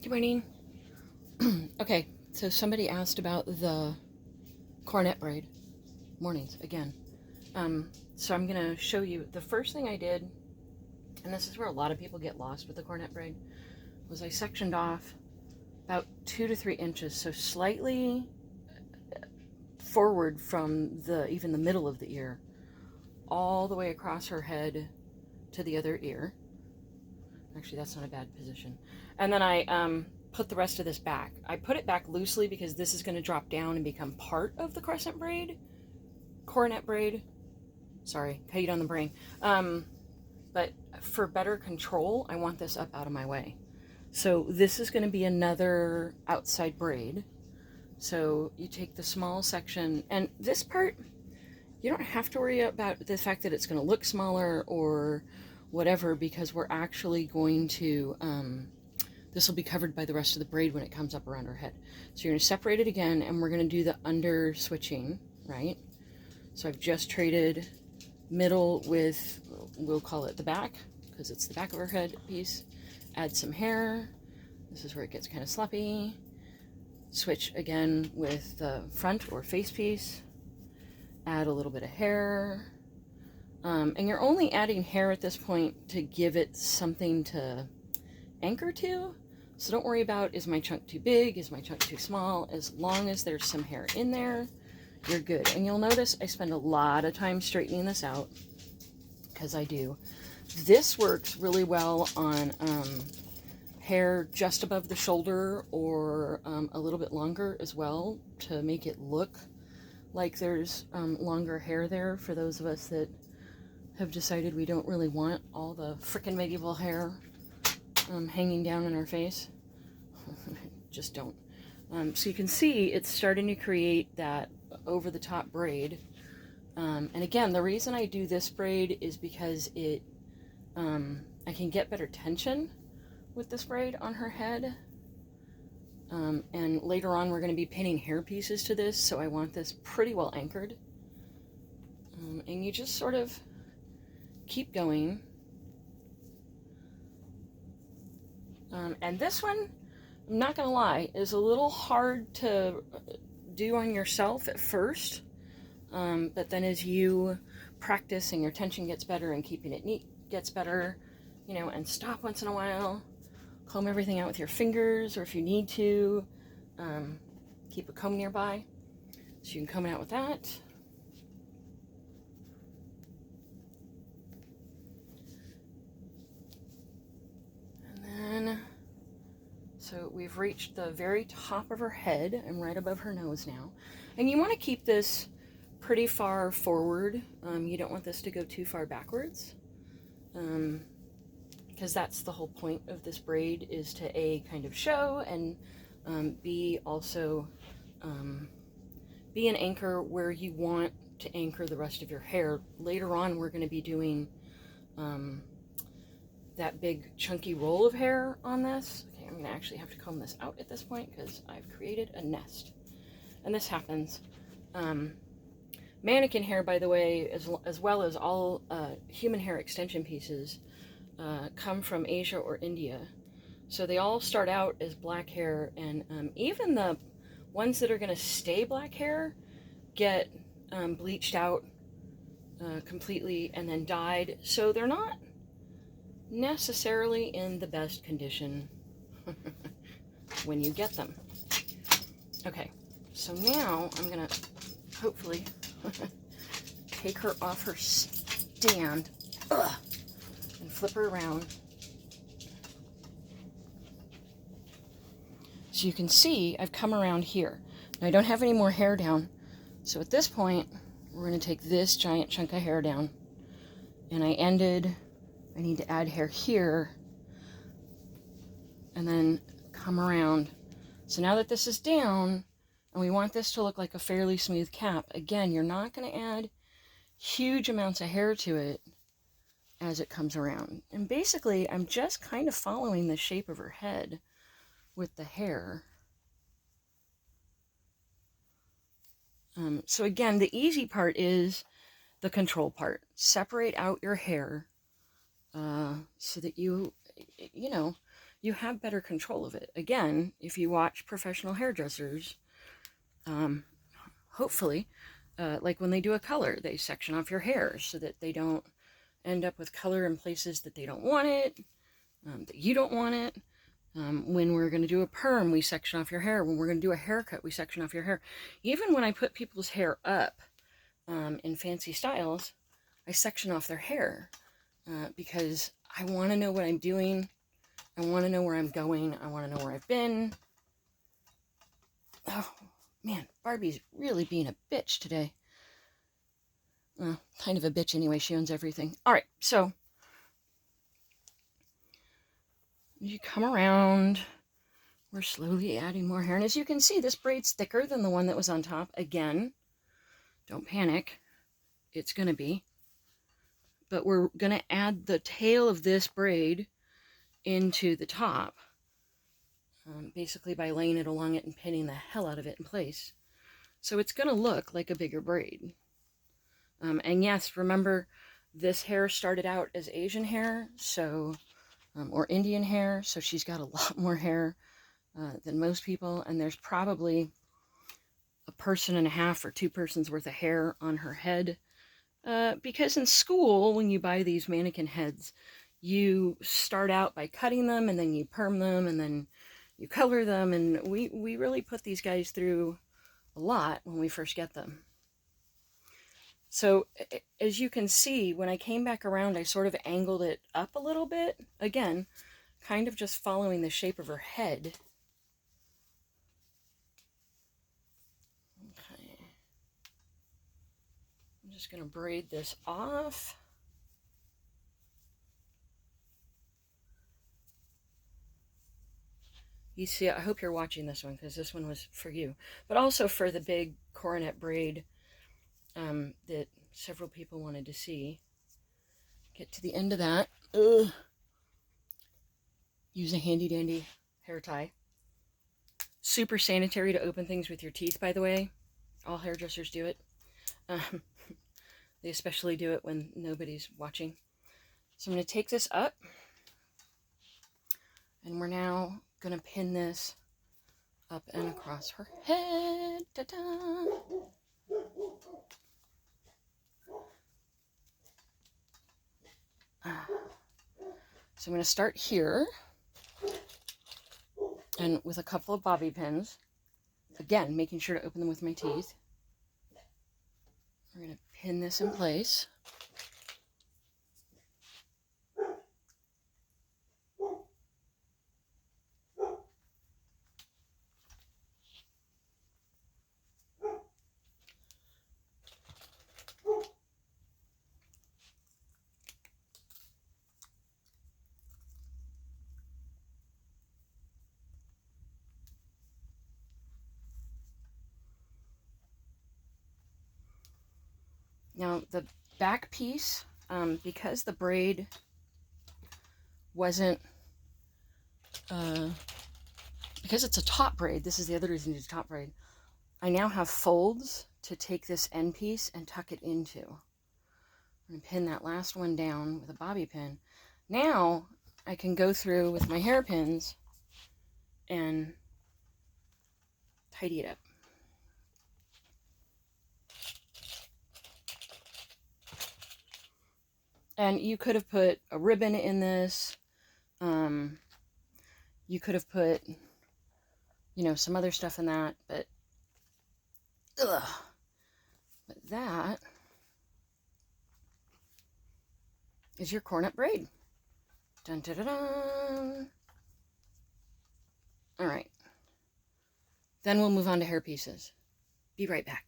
Good morning. Okay, so somebody asked about the coronet braid. Mornings, again. So I'm going to show you the first thing I did, and this is where a lot of people get lost with the coronet braid, was I sectioned off about 2 to 3 inches, so slightly forward from even the middle of the ear, all the way across her head to the other ear. Actually, that's not a bad position. And then I put the rest of this back. I put it back loosely because this is going to drop down and become part of the coronet braid. Sorry, cut on the brain. But for better control, I want this up out of my way. So this is going to be another outside braid. So you take the small section, and this part, you don't have to worry about the fact that it's going to look smaller or whatever, because we're actually going to, this will be covered by the rest of the braid when it comes up around her head. So you're going to separate it again, and we're going to do the under switching, right? So I've just traded middle with, we'll call it the back, because it's the back of her head piece. Add some hair. This is where it gets kind of sloppy. Switch again with the front or face piece. Add a little bit of hair. And you're only adding hair at this point to give it something to anchor to. So don't worry about, is my chunk too big? Is my chunk too small? As long as there's some hair in there, you're good. And you'll notice I spend a lot of time straightening this out, because I do. This works really well on hair just above the shoulder, or a little bit longer as well, to make it look like there's longer hair there, for those of us that have decided we don't really want all the frickin' medieval hair hanging down in our face. Just don't. So you can see it's starting to create that over the top braid. And again, the reason I do this braid is because it, I can get better tension with this braid on her head. And later on we're going to be pinning hair pieces to this, so I want this pretty well anchored. And you just sort of keep going. And this one, I'm not gonna lie, is a little hard to do on yourself at first, but then as you practice and your tension gets better and keeping it neat gets better, you know, and stop once in a while, comb everything out with your fingers, or if you need to, keep a comb nearby so you can comb it out with that. So we've reached the very top of her head. I'm right above her nose now. And you want to keep this pretty far forward. You don't want this to go too far backwards. Because that's the whole point of this braid, is to A, kind of show, and B, also be an anchor where you want to anchor the rest of your hair. Later on, we're going to be doing that big chunky roll of hair on this. Okay, I'm going to actually have to comb this out at this point because I've created a nest. And this happens. Mannequin hair, by the way, as well as all human hair extension pieces, come from Asia or India. So they all start out as black hair, and even the ones that are going to stay black hair get bleached out completely and then dyed. So they're not necessarily in the best condition when you get them. Okay, so now I'm gonna hopefully take her off her stand and flip her around. So you can see I've come around here. Now I don't have any more hair down, so at this point we're going to take this giant chunk of hair down, and I need to add hair here, and then come around. So now that this is down, and we want this to look like a fairly smooth cap, again, you're not going to add huge amounts of hair to it as it comes around. And basically, I'm just kind of following the shape of her head with the hair. So again, the easy part is the control part. Separate out your hair so that you know, you have better control of it. Again, if you watch professional hairdressers, hopefully, like when they do a color, they section off your hair so that they don't end up with color in places that they don't want it, that you don't want it. When we're going to do a perm, we section off your hair. When we're going to do a haircut, we section off your hair. Even when I put people's hair up in fancy styles, I section off their hair because I want to know what I'm doing. I want to know where I'm going. I want to know where I've been. Oh, man, Barbie's really being a bitch today. Kind of a bitch anyway. She owns everything. All right, so you come around. We're slowly adding more hair. And as you can see, this braid's thicker than the one that was on top. Again, don't panic. It's going to be. But we're going to add the tail of this braid into the top. Basically by laying it along it and pinning the hell out of it in place. So it's going to look like a bigger braid. And yes, remember, this hair started out as Asian hair, so or Indian hair, so she's got a lot more hair than most people, and there's probably a person and a half or 2 persons worth of hair on her head. Because in school, when you buy these mannequin heads, you start out by cutting them, and then you perm them, and then you color them, and we really put these guys through a lot when we first get them. So as you can see, when I came back around, I sort of angled it up a little bit. Again, kind of just following the shape of her head. Okay. I'm just going to braid this off. You see, I hope you're watching this one because this one was for you, but also for the big coronet braid that several people wanted to see. Get to the end of that. Use a handy dandy hair tie. Super sanitary to open things with your teeth, by the way. All hairdressers do it. They especially do it when nobody's watching. So I'm going to take this up, and we're now going to pin this up and across her head. Ta-da! So I'm going to start here, and with a couple of bobby pins, again, making sure to open them with my teeth. We're going to pin this in place. Now the back piece, because the braid wasn't, because it's a top braid, this is the other reason to do top braid, I now have folds to take this end piece and tuck it into. I'm going to pin that last one down with a bobby pin. Now I can go through with my hairpins and tidy it up. And you could have put a ribbon in this. You could have put, you know, some other stuff in that, but that is your coronet braid. Dun, dun, dun, dun. All right. Then we'll move on to hair pieces. Be right back.